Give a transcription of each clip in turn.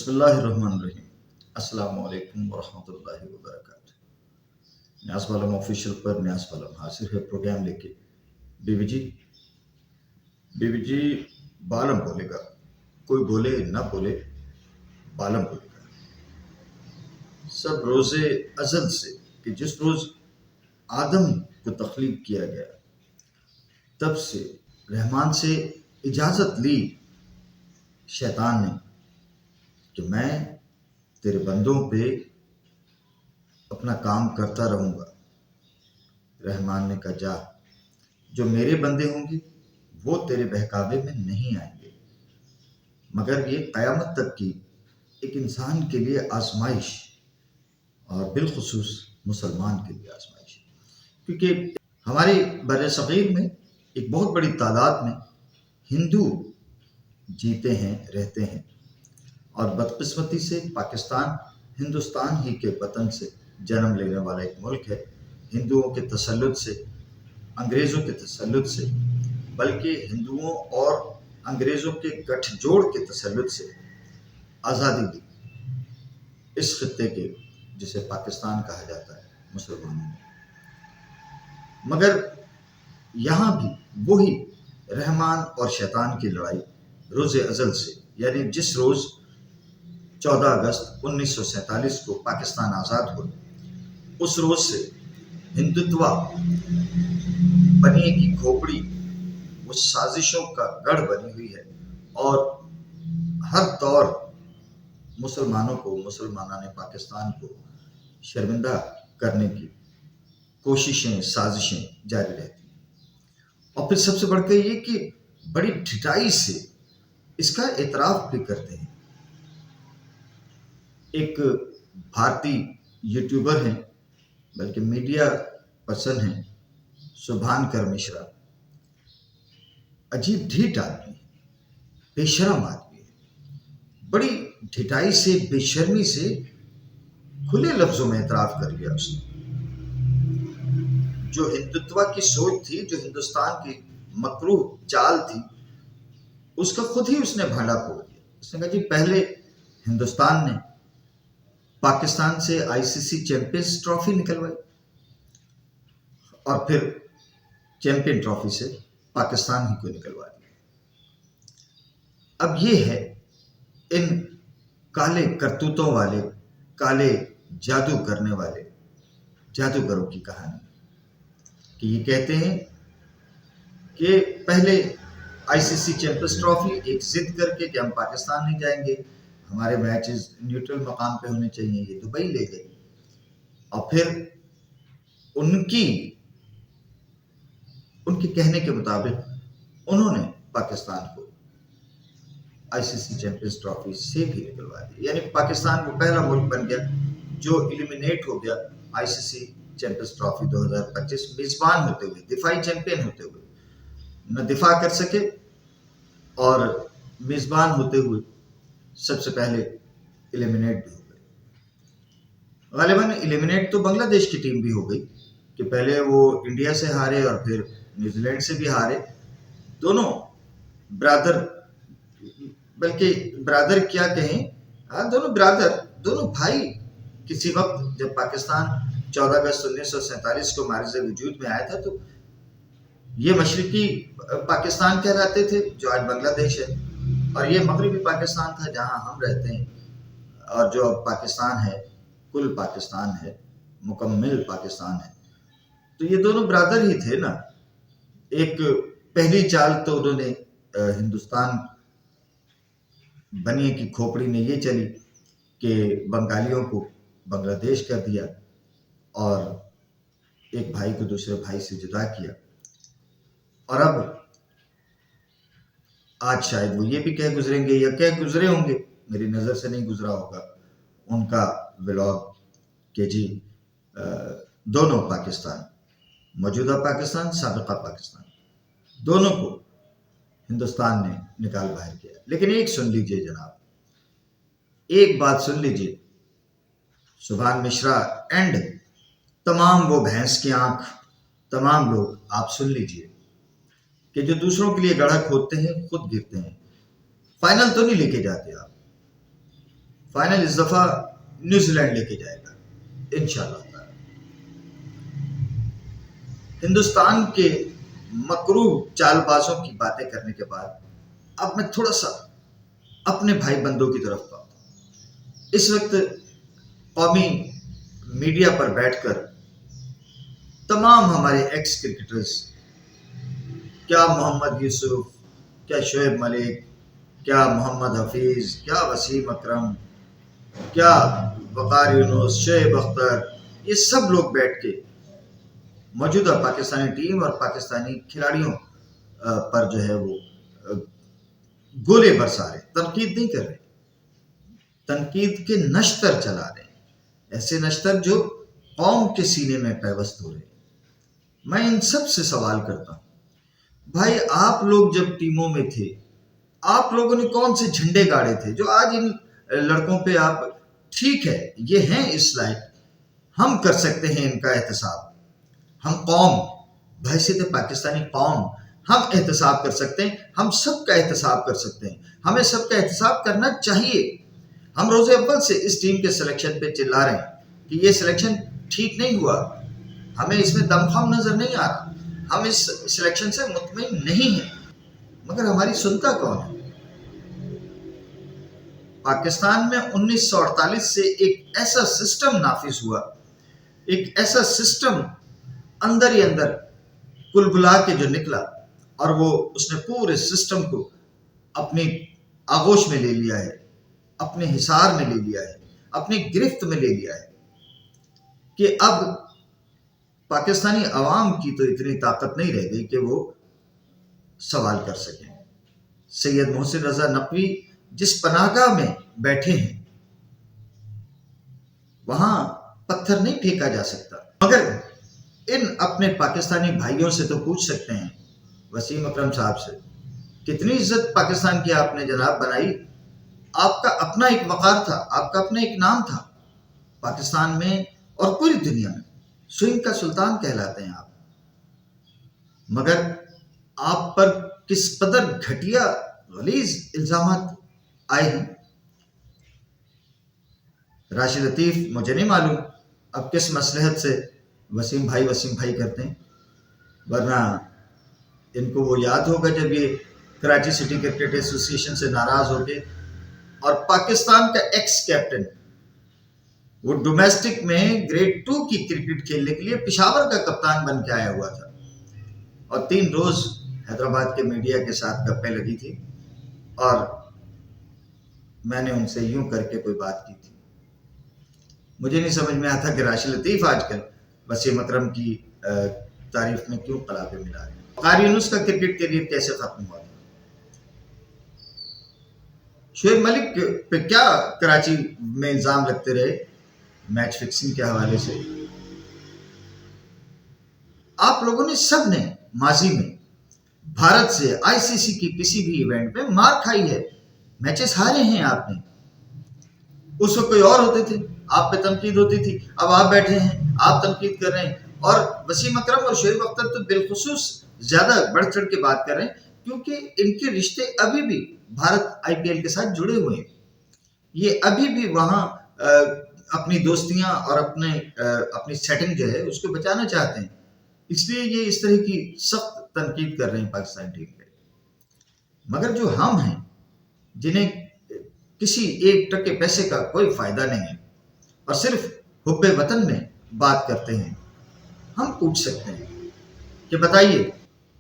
بسم اللہ الرحمن الرحیم۔ السلام علیکم ورحمۃ اللہ وبرکاتہ۔ نیاز بالم آفیشیل پر نیاز بالم حاضر ہے پروگرام لے کے۔ بی بی جی بالم بولے گا، کوئی بولے نہ بولے، بالم بولے گا۔ سب روز ازل سے کہ جس روز آدم کو تخلیق کیا گیا تب سے رحمان سے اجازت لی شیطان نے کہ میں تیرے بندوں پہ اپنا کام کرتا رہوں گا۔ رحمان نے کہا جا، جو میرے بندے ہوں گے وہ تیرے بہکاوے میں نہیں آئیں گے، مگر یہ قیامت تک کی ایک انسان کے لیے آزمائش، اور بالخصوص مسلمان کے لیے آزمائش، کیونکہ ہمارے بر صغیر میں ایک بہت بڑی تعداد میں ہندو جیتے ہیں، رہتے ہیں، اور بدقسمتی سے پاکستان ہندوستان ہی کے وطن سے جنم لینے والا ایک ملک ہے۔ ہندوؤں کے تسلط سے، انگریزوں کے تسلط سے، بلکہ ہندوؤں اور انگریزوں کے گٹھ جوڑ کے تسلط سے آزادی دی اس خطے کے، جسے پاکستان کہا جاتا ہے، مسلمانوں نے۔ مگر یہاں بھی وہی رحمان اور شیطان کی لڑائی روز ازل سے، یعنی جس روز 14 اگست 1947 کو پاکستان آزاد ہوا، اس روز سے ہندوتوا بنیے کی کھوپڑی وہ سازشوں کا گڑھ بنی ہوئی ہے، اور ہر دور مسلمانوں کو، مسلمانان پاکستان کو شرمندہ کرنے کی کوششیں، سازشیں جاری رہتی ہیں۔ اور پھر سب سے بڑھ کے یہ کہ بڑی ڈھٹائی سے اس کا اعتراف بھی کرتے ہیں۔ ایک بھارتی یوٹیوبر ہیں، بلکہ میڈیا پرسن ہیں، سبھانکر مشرا، عجیب ڈھیٹ آدمی ہے، بے شرم آدمی ہے، بڑی ڈھٹائی سے، بے شرمی سے کھلے لفظوں میں اعتراف کر لیا اس نے۔ جو ہندوتوا کی سوچ تھی، جو ہندوستان کی مکروہ چال تھی، اس کا خود ہی اس نے بھانڈا پھوڑ دیا۔ اس نے کہا جی پہلے ہندوستان نے پاکستان سے ICC چیمپئنز ٹرافی نکلوائی، اور پھر چیمپئن ٹرافی سے پاکستان ہی کو نکلوا دیا۔ اب یہ ہے ان کالے کرتوتوں والے، کالے جادو کرنے والے جادوگروں کی کہانی، کہ یہ کہتے ہیں کہ پہلے ICC چیمپئنز ٹرافی ایک ضد کر کے کہ ہم پاکستان نہیں جائیں گے، ہمارے میچز نیوٹرل مقام پہ ہونے چاہیے، یہ دبئی لے گئی، اور پھر ان کے کہنے کے مطابق انہوں نے پاکستان کو ICC چیمپئنز ٹرافی سے بھی نکلوا دی، یعنی پاکستان وہ پہلا ملک بن گیا جو ایلیمینیٹ ہو گیا ICC چیمپئنز ٹرافی 2025 میزبان ہوتے ہوئے، دفاعی چیمپئن ہوتے ہوئے، نہ دفاع کر سکے اور میزبان ہوتے ہوئے سب سے پہلے ایلیمینیٹ بھی ہو گئے۔ غالباً ایلیمینیٹ تو بنگلہ دیش کی ٹیم بھی ہو گئی، کہ پہلے وہ انڈیا سے ہارے اور پھر نیوزی لینڈ سے بھی ہارے، دونوں برادر، بلکہ برادر کیا کہیں، دونوں برادر، دونوں بھائی۔ کسی وقت جب پاکستان 14 اگست 1947 کو معرض وجود میں آیا تھا تو یہ مشرقی پاکستان کہلاتے تھے، جو آج بنگلہ دیش ہے، اور یہ مغربی پاکستان تھا جہاں ہم رہتے ہیں، اور جو اب پاکستان ہے، کل پاکستان ہے، مکمل پاکستان ہے۔ تو یہ دونوں برادر ہی تھے نا۔ ایک پہلی چال تو انہوں نے ہندوستان بنیے کی کھوپڑی میں یہ چلی کہ بنگالیوں کو بنگلہ دیش کر دیا، اور ایک بھائی کو دوسرے بھائی سے جدا کیا، اور اب آج شاید وہ یہ بھی کہہ گزریں گے، یا کہہ گزرے ہوں گے، میری نظر سے نہیں گزرا ہوگا ان کا ولاگ، کہ جی دونوں پاکستان، موجودہ پاکستان، سابقہ پاکستان، دونوں کو ہندوستان نے نکال باہر کیا۔ لیکن ایک سن لیجئے جناب، ایک بات سن لیجئے، سبحان مشرا اینڈ تمام وہ بھینس کی آنکھ، تمام لوگ آپ سن لیجئے، کہ جو دوسروں کے لیے گڑھا کھودتے ہیں خود گرتے ہیں، فائنل تو نہیں لے کے جاتے آپ، فائنل اس دفعہ نیوزی لینڈ لے کے جائے گا انشاءاللہ تعالی۔ ہندوستان کے مکروہ چال بازوں کی باتیں کرنے کے بعد اب میں تھوڑا سا اپنے بھائی بندوں کی طرف آتا ہوں۔ اس وقت قومی میڈیا پر بیٹھ کر تمام ہمارے ایکس کرکٹرز، کیا محمد یوسف، کیا شعیب ملک، کیا محمد حفیظ، کیا وسیم اکرم، کیا وقار یونس، شعیب اختر، یہ سب لوگ بیٹھ کے موجودہ پاکستانی ٹیم اور پاکستانی کھلاڑیوں پر جو ہے وہ گولے برسا رہے، تنقید نہیں کر رہے، تنقید کے نشتر چلا رہے ہیں، ایسے نشتر جو قوم کے سینے میں پیوست ہو رہے ہیں۔ میں ان سب سے سوال کرتا ہوں، بھائی آپ لوگ جب ٹیموں میں تھے، آپ لوگوں نے کون سے جھنڈے گاڑے تھے جو آج ان لڑکوں پہ آپ، ٹھیک ہے یہ ہیں اس لائق، ہم کر سکتے ہیں ان کا احتساب، ہم قوم بحیثیت پاکستانی قوم ہم احتساب کر سکتے ہیں، ہم سب کا احتساب کر سکتے ہیں، ہمیں سب کا احتساب کرنا چاہیے۔ ہم روز اول سے اس ٹیم کے سلیکشن پہ چلا رہے ہیں کہ یہ سلیکشن ٹھیک نہیں ہوا، ہمیں اس میں دم خم نظر نہیں آ رہا، ہم اس سلیکشن سے مطمئن نہیں ہیں، مگر ہماری سنتا کون ہے؟ پاکستان میں 1948 سے ایک ایسا سسٹم نافذ ہوا، ایک ایسا سسٹم اندر ہی اندر کل بلا کے جو نکلا، اور وہ اس نے پورے سسٹم کو اپنی آغوش میں لے لیا ہے، اپنے حصار میں لے لیا ہے، اپنی گرفت میں لے لیا ہے کہ اب پاکستانی عوام کی تو اتنی طاقت نہیں رہ گئی کہ وہ سوال کر سکیں۔ سید محسن رضا نقوی جس پناہگاہ میں بیٹھے ہیں وہاں پتھر نہیں پھینکا جا سکتا، مگر ان اپنے پاکستانی بھائیوں سے تو پوچھ سکتے ہیں، وسیم اکرم صاحب سے، کتنی عزت پاکستان کی آپ نے جناب بنائی، آپ کا اپنا ایک وقار تھا، آپ کا اپنا ایک نام تھا پاکستان میں اور پوری دنیا میں، سوئنگ کا سلطان کہلاتے ہیں آپ، مگر آپ پر کس قدر گھٹیا غلیظ الزامات آئے ہیں۔ راشد لطیف مجھے نہیں معلوم اب کس مصلحت سے وسیم بھائی کرتے ہیں، ورنہ ان کو وہ یاد ہوگا جب یہ کراچی سٹی کرکٹ ایسوسی ایشن سے ناراض ہو کے اور پاکستان کا ایکس کیپٹن وہ ڈومیسٹک میں گریڈ 2 کی کرکٹ کھیلنے کے لیے پشاور کا کپتان بن کے آیا ہوا تھا، اور 3 روز حیدرآباد کے میڈیا کے ساتھ گپیں لگی تھی، اور میں نے ان سے یوں کر کے کوئی بات کی تھی۔ مجھے نہیں سمجھ میں آتا کہ راشد لطیف آج کل وسیم اکرم کی تعریف میں کیوں قلابے ملا رہے ہیں۔ وقار یونس کا کرکٹ کیریئر کیسے ختم ہوا تھا؟ شعیب ملک پہ کیا کراچی میں الزام لگتے رہے میچ فکسنگ کے حوالے سے؟ آپ لوگوں نے سب نے ماضی میں بھارت سے آئی سی سی کی کسی بھی ایونٹ میں مار کھائی ہے، میچز ہارے ہیں آپ نے، اس وقت کوئی اور ہوتے تھے، آپ پہ تنقید ہوتی تھی، اب آپ بیٹھے ہیں آپ تنقید کر رہے ہیں، اور وسیم اکرم اور شعیب اختر تو بالخصوص زیادہ بڑھ چڑھ کے بات کر رہے ہیں کیونکہ ان کے رشتے ابھی بھی بھارت آئی پی ایل کے ساتھ جڑے ہوئے ہیں، یہ ابھی بھی وہاں اپنی دوستیاں اور اپنی سیٹنگ جو ہے اس کو بچانا چاہتے ہیں، اس لیے یہ اس طرح کی سخت تنقید کر رہے ہیں پاکستانی ٹیم پہ۔ مگر جو ہم ہیں جنہیں کسی 1 پیسے کا کوئی فائدہ نہیں ہے اور صرف حب وطن میں بات کرتے ہیں، ہم پوچھ سکتے ہیں کہ بتائیے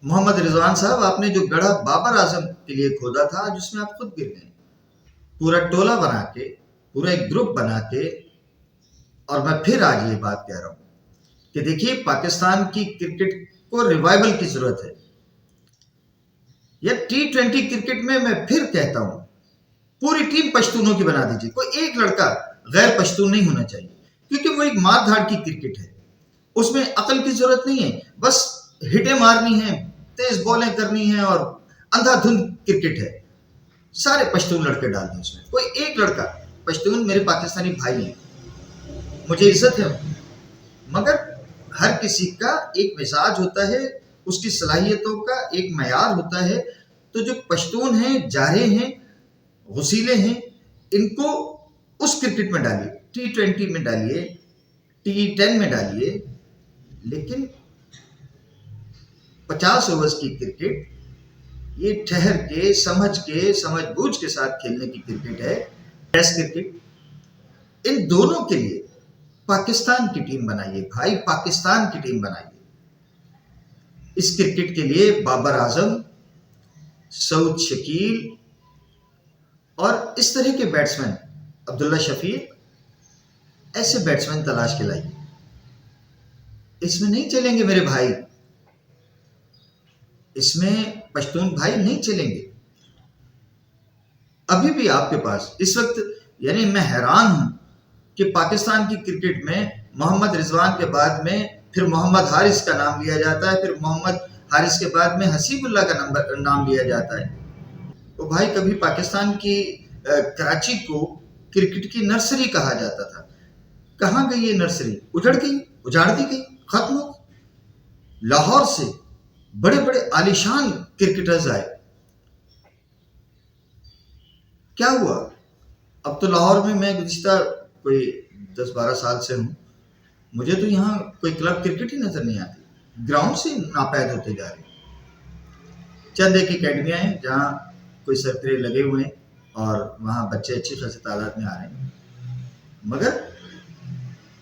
محمد رضوان صاحب، آپ نے جو گڑھا بابر اعظم کے لیے کھودا تھا آج اس میں آپ خود گر گئے، پورا ٹولہ بنا کے، پورا ایک گروپ بنا کے، اور میں پھر آج یہ بات کہہ رہا ہوں کہ دیکھیے پاکستان کی کرکٹ کو ریوائول کی ضرورت ہے، یا T20 کرکٹ میں پھر کہتا ہوں پوری ٹیم پشتونوں کی بنا دیجیے، کوئی ایک لڑکا غیر پشتون نہیں ہونا چاہیے، کیونکہ وہ ایک مار دھاڑ کی کرکٹ ہے، اس میں عقل کی ضرورت نہیں ہے، بس ہٹیں مارنی ہیں، تیز بالیں کرنی ہیں، اور اندھا دھند کرکٹ ہے، سارے پشتون لڑکے ڈال دیں اس میں، کوئی ایک لڑکا پشتون میرے پاکستانی بھائی ہیں، مجھے عزت ہے، مگر ہر کسی کا ایک مزاج ہوتا ہے، اس کی صلاحیتوں کا ایک معیار ہوتا ہے، تو جو پشتون ہیں، جارے ہیں، غسیلے ہیں، ان کو اس کرکٹ میں ڈالیے، T20 میں ڈالیے، T10 میں ڈالیے، لیکن 50 اوورز کی کرکٹ یہ ٹھہر کے سمجھ بوجھ کے ساتھ کھیلنے کی کرکٹ ہے، ٹیسٹ کرکٹ۔ ان دونوں کے لیے پاکستان کی ٹیم بنائیے بھائی، پاکستان کی ٹیم بنائیے۔ اس کرکٹ کے لیے بابر اعظم، سعود شکیل اور اس طرح کے بیٹسمین، عبداللہ شفیق، ایسے بیٹسمین تلاش کے لائیے۔ اس میں نہیں چلیں گے میرے بھائی، اس میں پشتون بھائی نہیں چلیں گے۔ ابھی بھی آپ کے پاس اس وقت، یعنی میں حیران ہوں کہ پاکستان کی کرکٹ میں محمد رضوان کے بعد میں پھر محمد حارث کا نام لیا جاتا ہے، پھر محمد حارث کے بعد میں حسیب اللہ کا نام لیا جاتا ہے۔ تو بھائی کبھی پاکستان کی کراچی کو کرکٹ کی نرسری کہا جاتا تھا، کہاں گئی یہ نرسری؟ اجڑ گئی، اجاڑ دی گئی، ختم ہو گئی۔ لاہور سے بڑے بڑے عالیشان کرکٹرز آئے، کیا ہوا؟ اب تو لاہور میں گزشتہ کوئی 10-12 سال سے ہوں، مجھے تو یہاں کوئی کلب کرکٹ ہی نظر نہیں آتی، گراؤنڈ سے ناپید ہوتے جا رہے ہیں۔ چند ایک اکیڈمیاں ہیں جہاں کوئی سرکرے لگے ہوئے ہیں اور وہاں بچے اچھی خاصی تعداد میں آ رہے ہیں، مگر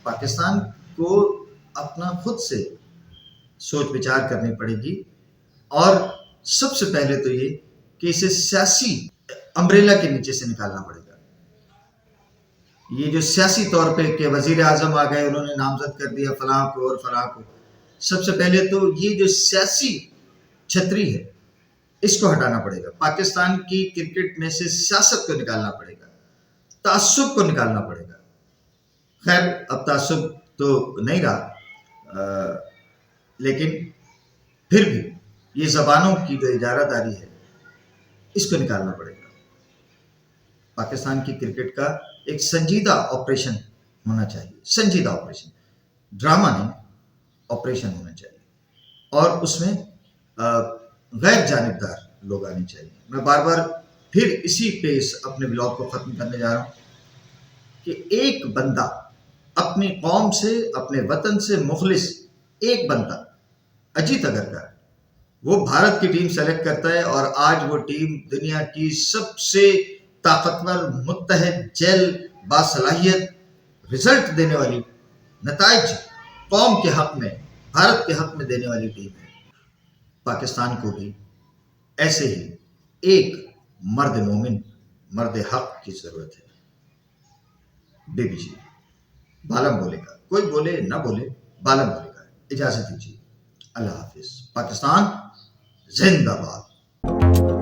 پاکستان کو اپنا خود سے سوچ بچار کرنی پڑے گی، اور سب سے پہلے تو یہ کہ اسے سیاسی امبریلا کے نیچے سے نکالنا پڑے گا۔ یہ جو سیاسی طور پہ کہ وزیر اعظم آ گئے، انہوں نے نامزد کر دیا فلاں کو اور فلاں کو، سب سے پہلے تو یہ جو سیاسی چھتری ہے اس کو ہٹانا پڑے گا۔ پاکستان کی کرکٹ میں سے سیاست کو نکالنا پڑے گا، تعصب کو نکالنا پڑے گا۔ خیر اب تعصب تو نہیں رہا، لیکن پھر بھی یہ زبانوں کی جو اجارہ داری ہے اس کو نکالنا پڑے گا۔ پاکستان کی کرکٹ کا ایک سنجیدہ آپریشن ہونا چاہیے، سنجیدہ آپریشن، ڈرامہ نہیں، آپریشن ہونا چاہیے، اور اس میں غیر جانبدار لوگ آنے چاہیے۔ میں بار بار پھر اسی پہ اپنے بلاگ کو ختم کرنے جا رہا ہوں کہ ایک بندہ اپنی قوم سے، اپنے وطن سے مخلص ایک بندہ، اجیت اگرکر، وہ بھارت کی ٹیم سلیکٹ کرتا ہے، اور آج وہ ٹیم دنیا کی سب سے طاقتور، متحد، جیل، باصلاحیت رزلٹ دینے والی، نتائج قوم کے حق میں، بھارت کے حق میں دینے والی ٹیم ہے۔ پاکستان کو بھی ایسے ہی ایک مرد مومن، مرد حق کی ضرورت ہے۔ بی بی جی بالم بولے گا، کوئی بولے نہ بولے، بالم بولے گا۔ اجازت دیجیے، اللہ حافظ۔ پاکستان زندہ باد۔